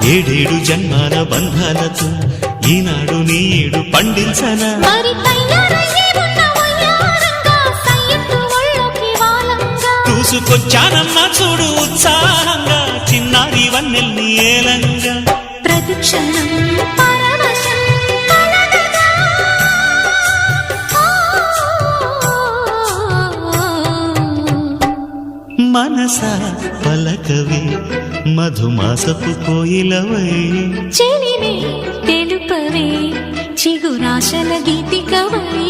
ఏడేడు జన్మాల బంధాలతో ఈనాడు నీడు పండించనా చూసుకొచ్చానమ్మా చూడు ఉత్సాహంగా చిన్నారి వన్నెల్ని ఏలంగా ప్రతిక్షణం మనసా పలకవే మధుమాసపు కోయిలవై చెలివే తెలుపవే చిగురాశల గీతికవై